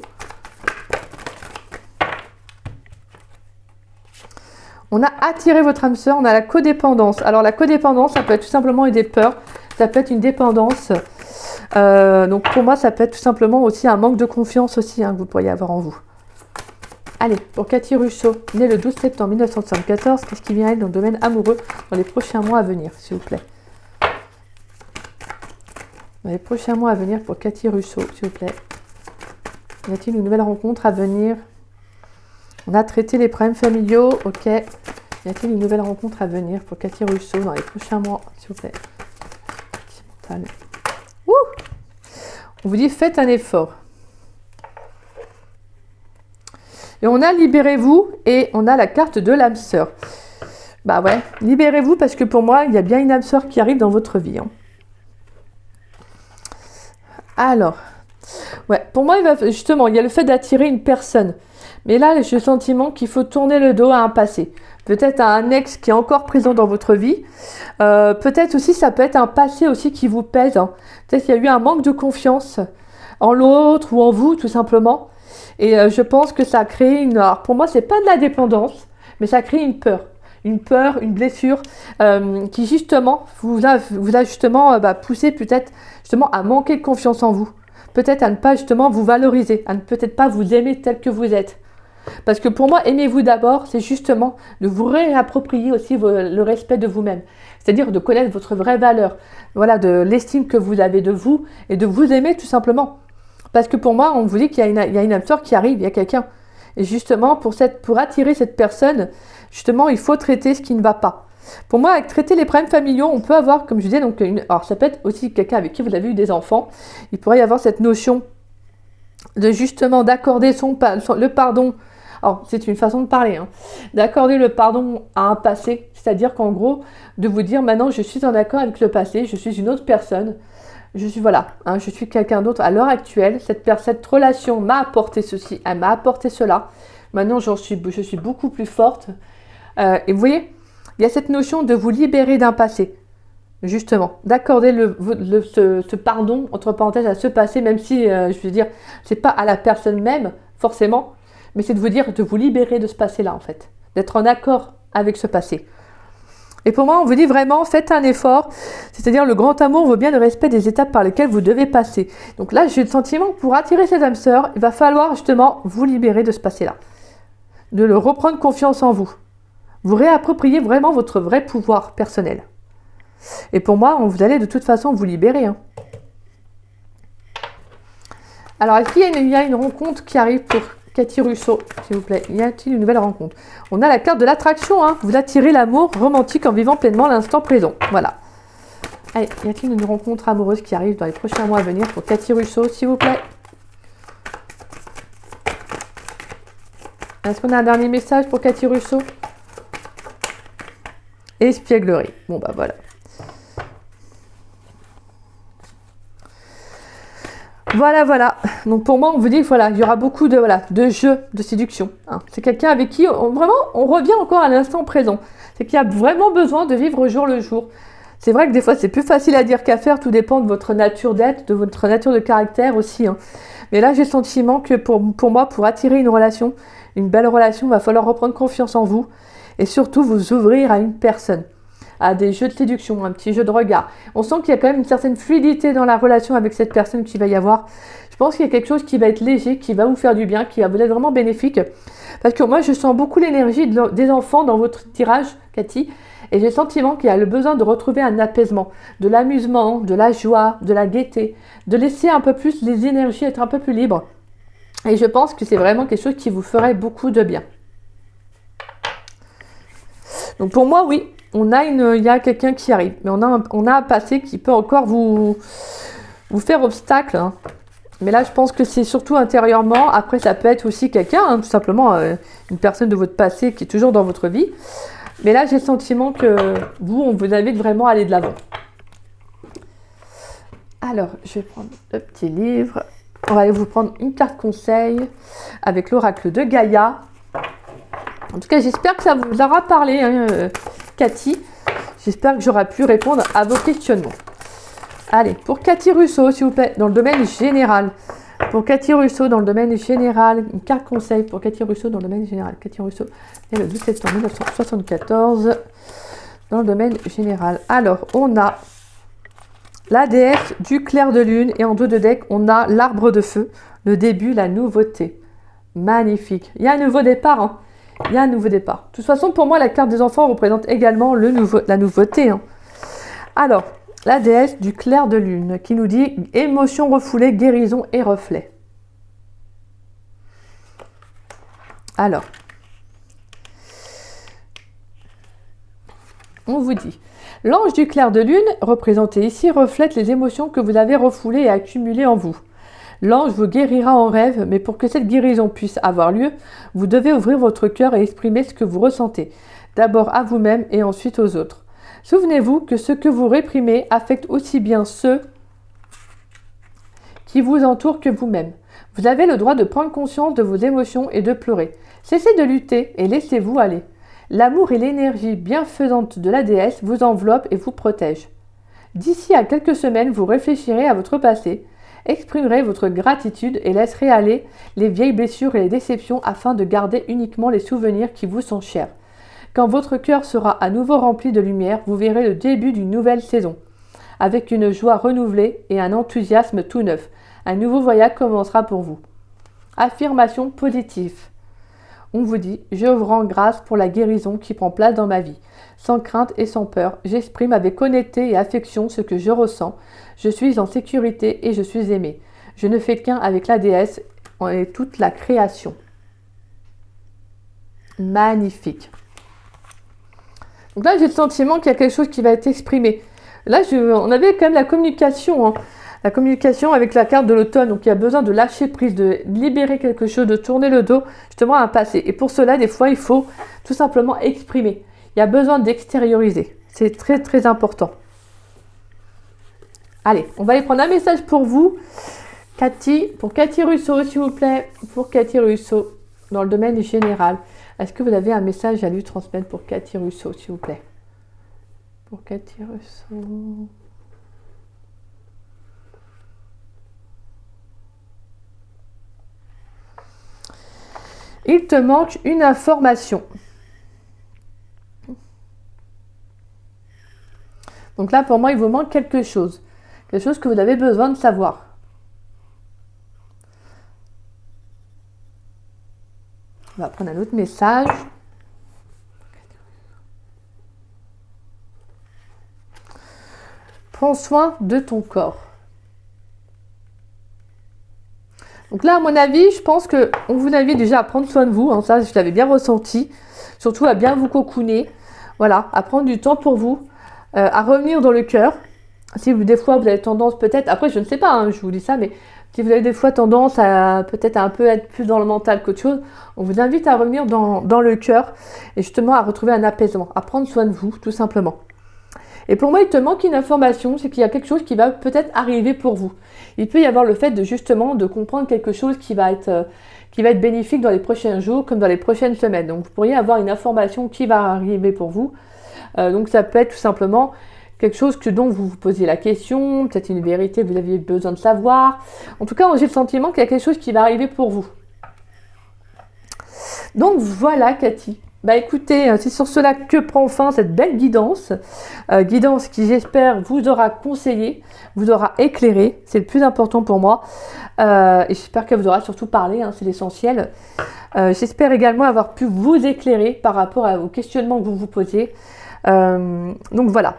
On a attiré votre âme sœur, on a la codépendance. Alors la codépendance, ça peut être tout simplement des peurs, ça peut être une dépendance. Donc pour moi, ça peut être tout simplement aussi un manque de confiance aussi que vous pourriez avoir en vous. Allez, pour Cathy Russo, née le 12 septembre 1974, qu'est-ce qui vient dans le domaine amoureux dans les prochains mois à venir, s'il vous plaît? Dans les prochains mois à venir pour Cathy Russo, s'il vous plaît. Y a-t-il une nouvelle rencontre à venir? On a traité les problèmes familiaux, ok. Y a-t-il une nouvelle rencontre à venir pour Cathy Russo dans les prochains mois, s'il vous plaît? Ouh! On vous dit, faites un effort. Et on a libérez-vous et on a la carte de l'âme sœur. Bah ouais, libérez-vous parce que pour moi, il y a bien une âme sœur qui arrive dans votre vie. Hein. Alors, ouais, pour moi, il y a le fait d'attirer une personne. Mais là, j'ai le sentiment qu'il faut tourner le dos à un passé. Peut-être à un ex qui est encore présent dans votre vie. Peut-être aussi, ça peut être un passé aussi qui vous pèse. Hein. Peut-être qu'il y a eu un manque de confiance en l'autre ou en vous, tout simplement. Et je pense que ça a créé une... Alors pour moi, c'est pas de la dépendance, mais ça crée une peur. Une peur, une blessure qui justement vous a justement poussé peut-être justement à manquer de confiance en vous. Peut-être à ne pas justement vous valoriser, à ne peut-être pas vous aimer tel que vous êtes. Parce que pour moi, aimez-vous d'abord, c'est justement de vous réapproprier aussi le respect de vous-même. C'est-à-dire de connaître votre vraie valeur. Voilà, de l'estime que vous avez de vous et de vous aimer tout simplement. Parce que pour moi, on vous dit qu'il y a une âme sœur qui arrive, il y a quelqu'un. Et justement, pour attirer cette personne, justement, il faut traiter ce qui ne va pas. Pour moi, avec traiter les problèmes familiaux, on peut avoir, comme je disais, donc alors ça peut être aussi quelqu'un avec qui vous avez eu des enfants. Il pourrait y avoir cette notion de justement d'accorder le pardon. Alors, c'est une façon de parler, hein, d'accorder le pardon à un passé. C'est-à-dire qu'en gros, de vous dire maintenant, je suis en accord avec le passé, je suis une autre personne. Je suis quelqu'un d'autre à l'heure actuelle. Cette relation m'a apporté ceci, elle m'a apporté cela. Maintenant, je suis beaucoup plus forte. Et vous voyez, il y a cette notion de vous libérer d'un passé. Justement, d'accorder ce pardon, entre parenthèses, à ce passé, même si, je veux dire, c'est pas à la personne même, forcément, mais c'est de vous dire, de vous libérer de ce passé-là, en fait. D'être en accord avec ce passé. Et pour moi, on vous dit vraiment, faites un effort, c'est-à-dire le grand amour vaut bien le respect des étapes par lesquelles vous devez passer. Donc là, j'ai le sentiment que pour attirer cette âme sœur, il va falloir justement vous libérer de ce passé-là, de le reprendre confiance en vous, vous réapproprier vraiment votre vrai pouvoir personnel. Et pour moi, vous allez de toute façon vous libérer. Hein. Alors, est-ce qu'il y a une rencontre qui arrive pour Cathy Russo, s'il vous plaît? Y a-t-il une nouvelle rencontre? On a la carte de l'attraction. Hein. Vous attirez l'amour romantique en vivant pleinement l'instant présent. Voilà. Allez, y a-t-il une rencontre amoureuse qui arrive dans les prochains mois à venir pour Cathy Russo, s'il vous plaît? Est-ce qu'on a un dernier message pour Cathy Russo? Espièglerie. Bon, bah voilà. Voilà. Donc pour moi, on vous dit voilà, il y aura beaucoup de jeux de séduction. Hein. C'est quelqu'un avec qui, on revient encore à l'instant présent. C'est qu'il y a vraiment besoin de vivre au jour le jour. C'est vrai que des fois, c'est plus facile à dire qu'à faire. Tout dépend de votre nature d'être, de votre nature de caractère aussi. Hein. Mais là, j'ai le sentiment que pour moi, pour attirer une relation, une belle relation, il va falloir reprendre confiance en vous. Et surtout, vous ouvrir à une personne. À des jeux de séduction, un petit jeu de regard. On sent qu'il y a quand même une certaine fluidité dans la relation avec cette personne qu'il va y avoir. Je pense qu'il y a quelque chose qui va être léger, qui va vous faire du bien, qui va vous être vraiment bénéfique. Parce que moi, je sens beaucoup l'énergie des enfants dans votre tirage, Cathy. Et j'ai le sentiment qu'il y a le besoin de retrouver un apaisement, de l'amusement, de la joie, de la gaieté, de laisser un peu plus les énergies être un peu plus libres. Et je pense que c'est vraiment quelque chose qui vous ferait beaucoup de bien. Donc pour moi, oui. Il y a quelqu'un qui arrive, mais on a un passé qui peut encore vous faire obstacle. Hein. Mais là, je pense que c'est surtout intérieurement. Après, ça peut être aussi quelqu'un, hein, tout simplement une personne de votre passé qui est toujours dans votre vie. Mais là, j'ai le sentiment que on vous invite vraiment à aller de l'avant. Alors, je vais prendre le petit livre. On va aller vous prendre une carte conseil avec l'oracle de Gaïa. En tout cas, j'espère que ça vous aura parlé, hein, Cathy. J'espère que j'aurai pu répondre à vos questionnements. Allez, pour Cathy Russo, s'il vous plaît, dans le domaine général. Pour Cathy Russo, dans le domaine général, une carte conseil pour Cathy Russo dans le domaine général. Cathy Russo, le 12 septembre 1974, dans le domaine général. Alors, on a la déesse du clair de lune et en dos de deck, on a l'arbre de feu, le début, la nouveauté. Magnifique. Il y a un nouveau départ, hein. Il y a un nouveau départ. De toute façon, pour moi, la carte des enfants représente également la nouveauté. Hein. Alors, la déesse du clair de lune qui nous dit émotion refoulée, guérison et reflet. Alors, on vous dit, l'ange du clair de lune, représenté ici, reflète les émotions que vous avez refoulées et accumulées en vous. L'ange vous guérira en rêve, mais pour que cette guérison puisse avoir lieu, vous devez ouvrir votre cœur et exprimer ce que vous ressentez, d'abord à vous-même et ensuite aux autres. Souvenez-vous que ce que vous réprimez affecte aussi bien ceux qui vous entourent que vous-même. Vous avez le droit de prendre conscience de vos émotions et de pleurer. Cessez de lutter et laissez-vous aller. L'amour et l'énergie bienfaisante de la déesse vous enveloppent et vous protègent. D'ici à quelques semaines, vous réfléchirez à votre passé, exprimerez votre gratitude et laisserez aller les vieilles blessures et les déceptions afin de garder uniquement les souvenirs qui vous sont chers. Quand votre cœur sera à nouveau rempli de lumière, vous verrez le début d'une nouvelle saison. Avec une joie renouvelée et un enthousiasme tout neuf, un nouveau voyage commencera pour vous. Affirmation positive. On vous dit « Je vous rends grâce pour la guérison qui prend place dans ma vie. Sans crainte et sans peur, j'exprime avec honnêteté et affection ce que je ressens. Je suis en sécurité et je suis aimée. Je ne fais qu'un avec la déesse et toute la création. » Magnifique. Donc là, j'ai le sentiment qu'il y a quelque chose qui va être exprimé. Là, on avait quand même la communication, hein. La communication avec la carte de l'automne. Donc, il y a besoin de lâcher prise, de libérer quelque chose, de tourner le dos justement à un passé. Et pour cela, des fois, il faut tout simplement exprimer. Il y a besoin d'extérioriser. C'est très, très important. Allez, on va aller prendre un message pour vous. Cathy, pour Cathy Russo, s'il vous plaît. Pour Cathy Russo, dans le domaine général. Est-ce que vous avez un message à lui transmettre pour Cathy Russo, s'il vous plaît? Pour Cathy Russo. Il te manque une information. Donc là, pour moi, il vous manque quelque chose. Quelque chose que vous avez besoin de savoir. On va prendre un autre message. Prends soin de ton corps. Donc là, à mon avis, je pense qu'on vous invite déjà à prendre soin de vous. Hein, ça, je l'avais bien ressenti. Surtout à bien vous cocooner. Voilà, à prendre du temps pour vous. À revenir dans le cœur. Si des fois, vous avez tendance peut-être... Après, je ne sais pas, hein, je vous dis ça, mais Si vous avez des fois tendance à peut-être un peu être plus dans le mental qu'autre chose, on vous invite à revenir dans le cœur et justement à retrouver un apaisement, à prendre soin de vous, tout simplement. Et pour moi, il te manque une information, c'est qu'il y a quelque chose qui va peut-être arriver pour vous. Il peut y avoir le fait de justement de comprendre quelque chose qui va être bénéfique dans les prochains jours comme dans les prochaines semaines. Donc vous pourriez avoir une information qui va arriver pour vous. Donc ça peut être tout simplement quelque chose dont vous vous posiez la question, peut-être une vérité que vous aviez besoin de savoir. En tout cas, j'ai le sentiment qu'il y a quelque chose qui va arriver pour vous. Donc voilà, Cathy. Bah écoutez, c'est sur cela que prend fin cette belle guidance. Guidance qui, j'espère, vous aura conseillé, vous aura éclairé. C'est le plus important pour moi. Et j'espère qu'elle vous aura surtout parlé, hein, c'est l'essentiel. J'espère également avoir pu vous éclairer par rapport aux questionnements que vous vous posez. Donc voilà.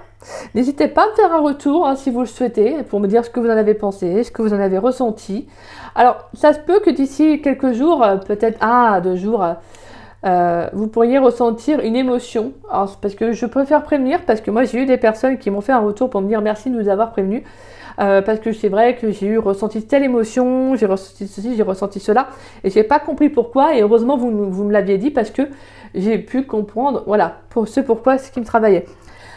N'hésitez pas à me faire un retour hein, si vous le souhaitez, pour me dire ce que vous en avez pensé, ce que vous en avez ressenti. Alors, ça se peut que d'ici quelques jours, peut-être 1 à 2 jours, vous pourriez ressentir une émotion. Alors, parce que je préfère prévenir, parce que moi j'ai eu des personnes qui m'ont fait un retour pour me dire merci de nous avoir prévenus. Parce que c'est vrai que j'ai ressenti telle émotion, j'ai ressenti ceci, j'ai ressenti cela, et j'ai pas compris pourquoi, et heureusement vous me l'aviez dit parce que j'ai pu comprendre, voilà, pourquoi ce qui me travaillait.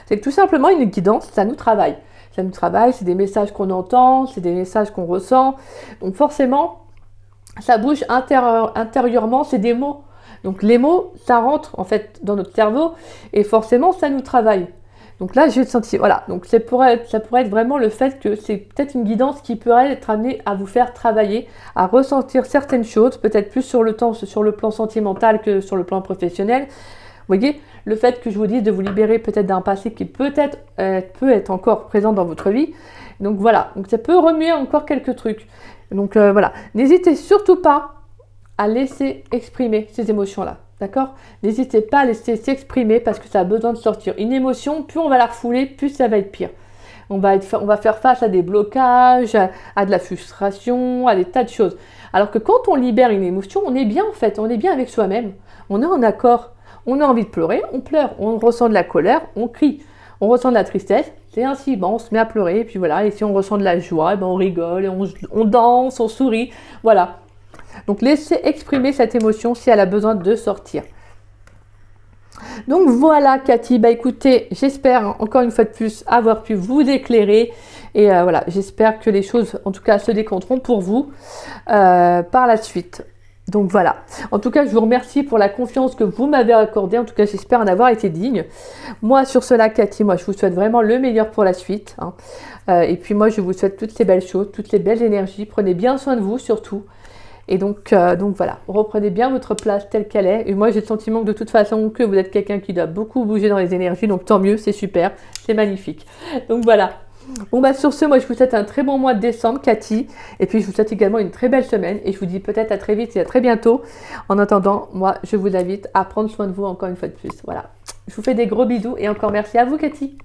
C'est que tout simplement une guidance, ça nous travaille. Ça nous travaille, c'est des messages qu'on entend, c'est des messages qu'on ressent, donc forcément, ça bouge intérieurement, c'est des mots. Donc les mots, ça rentre en fait dans notre cerveau, et forcément ça nous travaille. Donc là, j'ai senti, voilà, donc ça pourrait être vraiment le fait que c'est peut-être une guidance qui pourrait être amenée à vous faire travailler, à ressentir certaines choses, peut-être plus sur le plan sentimental que sur le plan professionnel. Vous voyez, le fait que je vous dise de vous libérer peut-être d'un passé qui peut être encore présent dans votre vie. Donc voilà, donc ça peut remuer encore quelques trucs. Donc voilà, n'hésitez surtout pas à laisser exprimer ces émotions-là. D'accord? N'hésitez pas à laisser s'exprimer parce que ça a besoin de sortir. Une émotion, plus on va la refouler, plus ça va être pire. On va faire face à des blocages, à de la frustration, à des tas de choses. Alors que quand on libère une émotion, on est bien en fait, on est bien avec soi-même. On est en accord. On a envie de pleurer, on pleure. On ressent de la colère, on crie. On ressent de la tristesse, c'est ainsi. Bon, on se met à pleurer, et puis voilà. Et si on ressent de la joie, on rigole, on danse, on sourit. Voilà. Donc laissez exprimer cette émotion si elle a besoin de sortir. Donc voilà Cathy, bah écoutez, j'espère encore une fois de plus avoir pu vous éclairer et voilà, j'espère que les choses en tout cas se décanteront pour vous par la suite. Donc voilà, en tout cas je vous remercie pour la confiance que vous m'avez accordée, en tout cas j'espère en avoir été digne. Moi sur cela Cathy, moi je vous souhaite vraiment le meilleur pour la suite. Hein. Et puis moi je vous souhaite toutes ces belles choses, toutes les belles énergies, prenez bien soin de vous surtout. Et donc voilà, reprenez bien votre place telle qu'elle est. Et moi, j'ai le sentiment que de toute façon, que vous êtes quelqu'un qui doit beaucoup bouger dans les énergies. Donc tant mieux, c'est super, c'est magnifique. Donc voilà. Bon bah sur ce, moi je vous souhaite un très bon mois de décembre, Cathy. Et puis je vous souhaite également une très belle semaine. Et je vous dis peut-être à très vite et à très bientôt. En attendant, moi je vous invite à prendre soin de vous encore une fois de plus. Voilà. Je vous fais des gros bisous et encore merci à vous, Cathy.